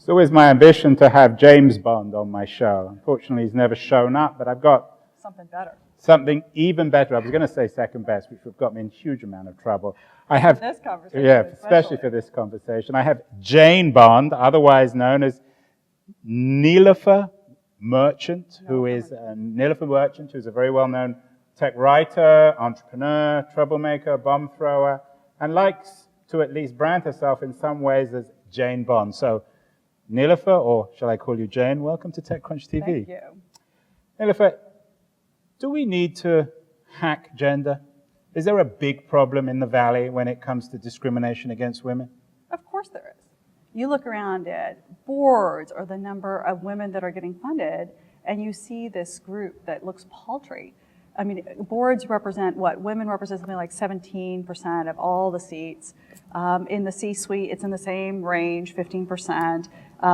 It's always my ambition to have James Bond on my show. Unfortunately, he's never shown up, but I've got something better. Something even better. I was going to say second best, which would have got me in a huge amount of trouble. I have this conversation, yeah, especially for this conversation. I have Jane Bond, otherwise known as Niler Merchant, who's a very well-known tech writer, entrepreneur, troublemaker, bomb thrower, and likes to at least brand herself in some ways as Jane Bond. So, Niler, or shall I call you Jane? Welcome to TechCrunch TV. Thank you. Niler, do we need to hack gender? Is there a big problem in the Valley when it comes to discrimination against women? Of course there is. You look around at boards or the number of women that are getting funded, and you see this group that looks paltry. I mean, boards represent what? Women represent something like 17% of all the seats. In the C-suite, it's in the same range, 15%.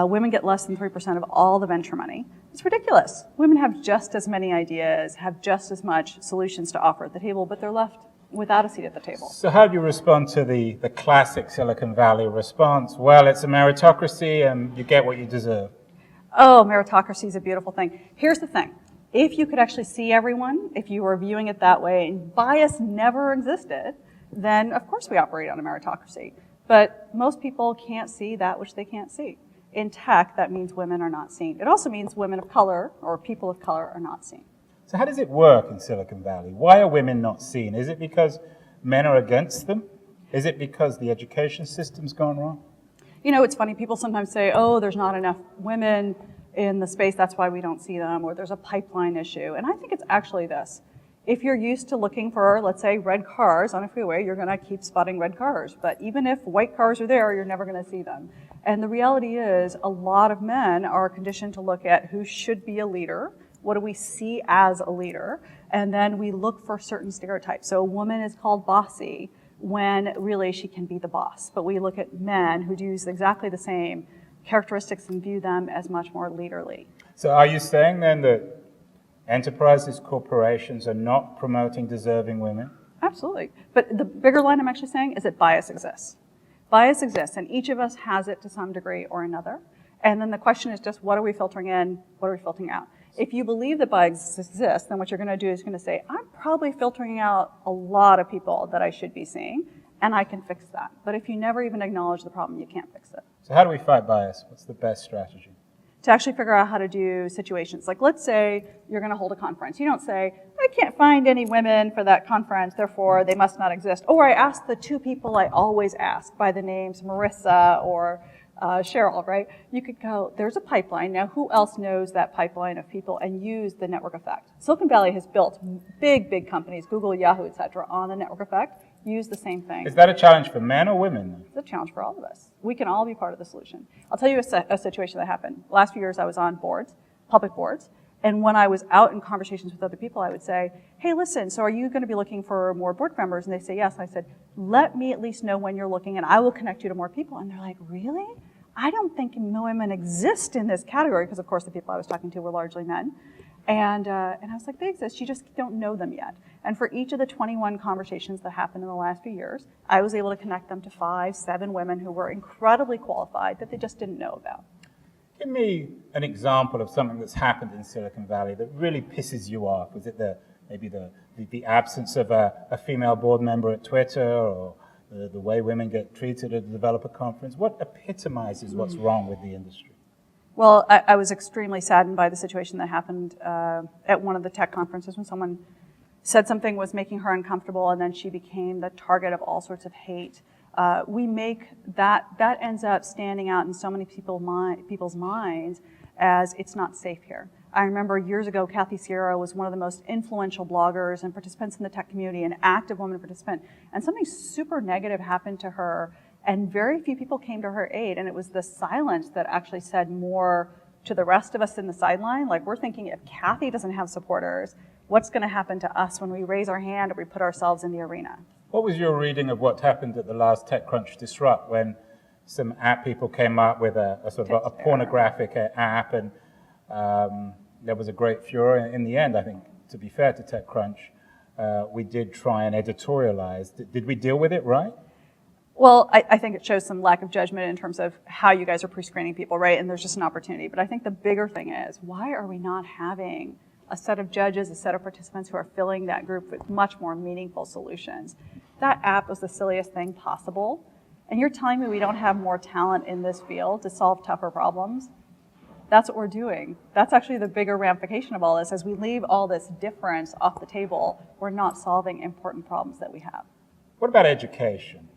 Women get less than 3% of all the venture money. It's ridiculous. Women have just as many ideas, have just as much solutions to offer at the table, but they're left without a seat at the table. So how do you respond to the classic Silicon Valley response? Well, it's a meritocracy and you get what you deserve. Oh, meritocracy is a beautiful thing. Here's the thing. If you could actually see everyone, if you were viewing it that way, and bias never existed, then of course we operate on a meritocracy. But most people can't see that which they can't see. In tech, that means women are not seen. It also means women of color or people of color are not seen. So how does it work in Silicon Valley? Why are women not seen? Is it because men are against them? Is it because the education system's gone wrong? You know, it's funny, people sometimes say, oh, there's not enough women in the space, that's why we don't see them, or there's a pipeline issue. And I think it's actually this. If you're used to looking for, let's say, red cars on a freeway, you're going to keep spotting red cars. But even if white cars are there, you're never going to see them. And the reality is, a lot of men are conditioned to look at who should be a leader, what do we see as a leader, and then we look for certain stereotypes. So a woman is called bossy when really she can be the boss. But we look at men who use exactly the same characteristics and view them as much more leaderly. So are you saying then that enterprises, corporations are not promoting deserving women? Absolutely. But the bigger line I'm actually saying is that bias exists. Bias exists, and each of us has it to some degree or another. And then the question is just, what are we filtering in? What are we filtering out? If you believe that bias exists, then what you're going to do is you're going to say, I'm probably filtering out a lot of people that I should be seeing, and I can fix that. But if you never even acknowledge the problem, you can't fix it. So how do we fight bias? What's the best strategy? To actually figure out how to do situations. Like, let's say you're going to hold a conference. You don't say, I can't find any women for that conference, therefore they must not exist. Or I asked the two people I always ask by the names Marissa or Cheryl, right? You could go, there's a pipeline. Now, who else knows that pipeline of people, and use the network effect? Silicon Valley has built big companies, Google, Yahoo, et cetera, on the network effect. Use the same thing. Is that a challenge for men or women? It's a challenge for all of us. We can all be part of the solution. I'll tell you a situation that happened. Last few years I was on boards, public boards, and when I was out in conversations with other people, I would say, hey, listen, so are you going to be looking for more board members? And they say yes. And I said, let me at least know when you're looking, and I will connect you to more people. And they're like, really? I don't think women exist in this category, because of course the people I was talking to were largely men. And I was like, they exist, you just don't know them yet. And for each of the 21 conversations that happened in the last few years, I was able to connect them to 5, 7 women who were incredibly qualified that they just didn't know about. Give me an example of something that's happened in Silicon Valley that really pisses you off. Was it maybe the absence of a female board member at Twitter, or the way women get treated at a developer conference? What epitomizes what's wrong with the industry? Well, I was extremely saddened by the situation that happened at one of the tech conferences when someone said something was making her uncomfortable, and then she became the target of all sorts of hate. We make that ends up standing out in so many people's minds as it's not safe here. I remember years ago, Kathy Sierra was one of the most influential bloggers and participants in the tech community, an active woman participant, and something super negative happened to her. And very few people came to her aid, and it was the silence that actually said more to the rest of us in the sideline. Like, we're thinking, if Kathy doesn't have supporters, what's going to happen to us when we raise our hand or we put ourselves in the arena? What was your reading of what happened at the last TechCrunch Disrupt, when some app people came up with a sort of a pornographic app, and there was a great furor? In the end, I think, to be fair to TechCrunch, we did try and editorialize. Did we deal with it right? Well, I think it shows some lack of judgment in terms of how you guys are pre-screening people, right? And there's just an opportunity. But I think the bigger thing is, why are we not having a set of judges, a set of participants who are filling that group with much more meaningful solutions? That app was the silliest thing possible. And you're telling me we don't have more talent in this field to solve tougher problems? That's what we're doing. That's actually the bigger ramification of all this. As we leave all this difference off the table, we're not solving important problems that we have. What about education?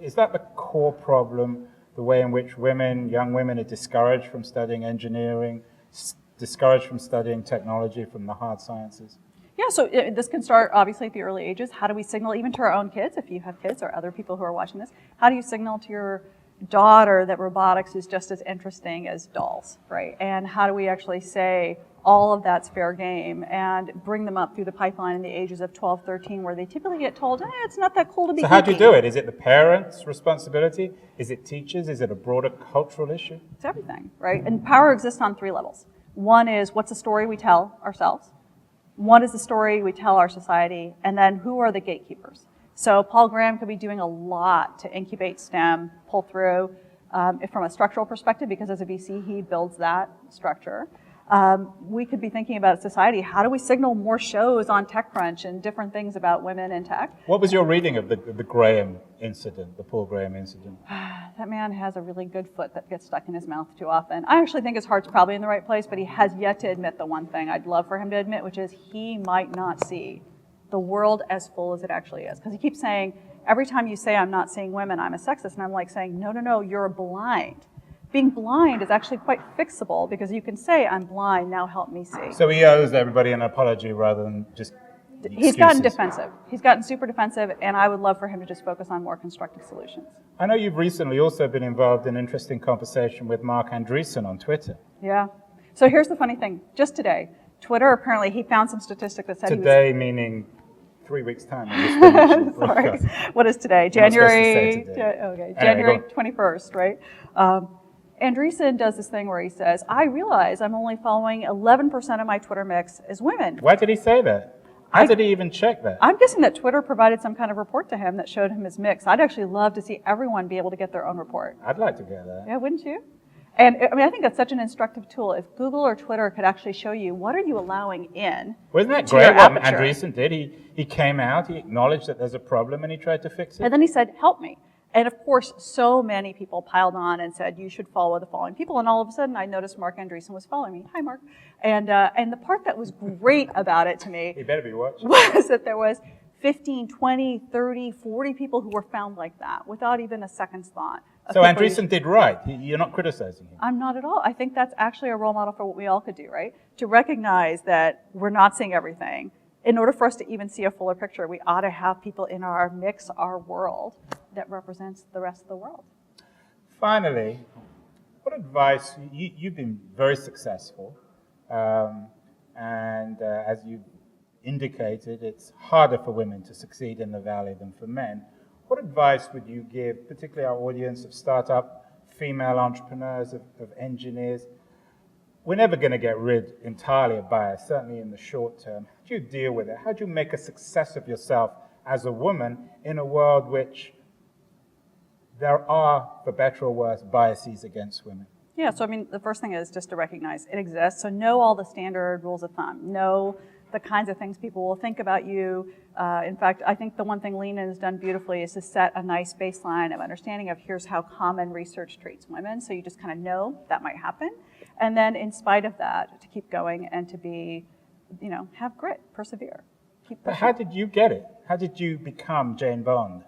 Is that the core problem, the way in which young women are discouraged from studying engineering, discouraged from studying technology, from the hard sciences? Yeah, so this can start obviously at the early ages. How do we signal, even to our own kids, if you have kids or other people who are watching this, how do you signal to your daughter that robotics is just as interesting as dolls, right? And how do we actually say all of that's fair game and bring them up through the pipeline in the ages of 12, 13, where they typically get told, it's not that cool to be So how do geeky. you do it? Is it the parents' responsibility? Is it teachers? Is it a broader cultural issue? It's everything, right? And power exists on 3 levels. One is, what's the story we tell ourselves? One is the story we tell our society, and then who are the gatekeepers? So Paul Graham could be doing a lot to incubate STEM, pull through from a structural perspective, because as a VC, he builds that structure. We could be thinking about society, how do we signal more shows on TechCrunch and different things about women in tech? What was your reading of the Graham incident, the Paul Graham incident? That man has a really good foot that gets stuck in his mouth too often. I actually think his heart's probably in the right place, but he has yet to admit the one thing I'd love for him to admit, which is he might not see the world as full as it actually is. Because he keeps saying, every time you say I'm not seeing women, I'm a sexist. And I'm like saying, no, you're blind. Being blind is actually quite fixable, because you can say, I'm blind, now help me see. So he owes everybody an apology rather than just He's gotten defensive. He's gotten super defensive, and I would love for him to just focus on more constructive solutions. I know you've recently also been involved in an interesting conversation with Mark Andreessen on Twitter. Yeah. So here's the funny thing. Just today, Twitter, apparently, he found some statistic that said today, meaning 3 weeks' time. Sorry. What is today? January 21st, right? Andreessen does this thing where he says, I realize I'm only following 11% of my Twitter mix is women. Why did he say that? How did he even check that? I'm guessing that Twitter provided some kind of report to him that showed him his mix. I'd actually love to see everyone be able to get their own report. I'd like to get that. Yeah, wouldn't you? And I mean, I think that's such an instructive tool. If Google or Twitter could actually show you, what are you allowing in? Wasn't that to your great what aperture? Andreessen did? He came out, he acknowledged that there's a problem, and he tried to fix it. And then he said, help me. And of course, so many people piled on and said, you should follow the following people. And all of a sudden, I noticed Mark Andreessen was following me. Hi, Mark. And the part that was great about it to me He better be watching. was that there was 15, 20, 30, 40 people who were found like that without even a second's thought. So Andreessen did right. You're not criticizing him. I'm not at all. I think that's actually a role model for what we all could do, right? To recognize that we're not seeing everything. In order for us to even see a fuller picture, we ought to have people in our mix, our world, that represents the rest of the world. Finally, what advice, you've been very successful, and as you indicated, it's harder for women to succeed in the Valley than for men. What advice would you give, particularly our audience of startup female entrepreneurs, of engineers? We're never going to get rid entirely of bias, certainly in the short term. How do you deal with it? How do you make a success of yourself as a woman in a world which there are, for better or worse, biases against women? Yeah, so I mean, the first thing is just to recognize it exists. So know all the standard rules of thumb. Know the kinds of things people will think about you. In fact, I think the one thing Lena has done beautifully is to set a nice baseline of understanding of here's how common research treats women. So you just kind of know that might happen. And then in spite of that, to keep going and to be, have grit, persevere. Keep But how did you get it? How did you become Jane Bond?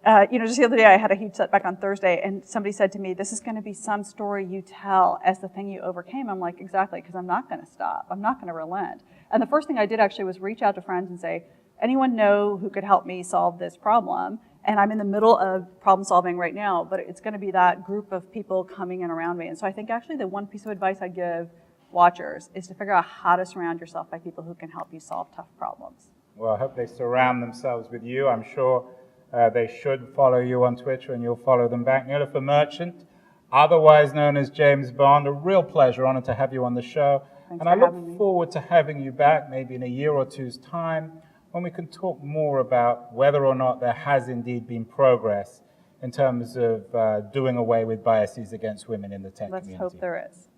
Just the other day I had a huge setback on Thursday, and somebody said to me, this is going to be some story you tell as the thing you overcame. I'm like, exactly, because I'm not going to stop. I'm not going to relent. And the first thing I did actually was reach out to friends and say, anyone know who could help me solve this problem? And I'm in the middle of problem solving right now, but it's going to be that group of people coming in around me. And so I think actually the one piece of advice I give watchers is to figure out how to surround yourself by people who can help you solve tough problems. Well, I hope they surround themselves with you. I'm sure they should follow you on Twitter, and you'll follow them back. Niler Merchant, otherwise known as James Bond, a real pleasure, honored to have you on the show. Thanks and I for look having me. forward to having you back, maybe in a year or two's time, when we can talk more about whether or not there has indeed been progress in terms of doing away with biases against women in the tech Let's community. hope there is.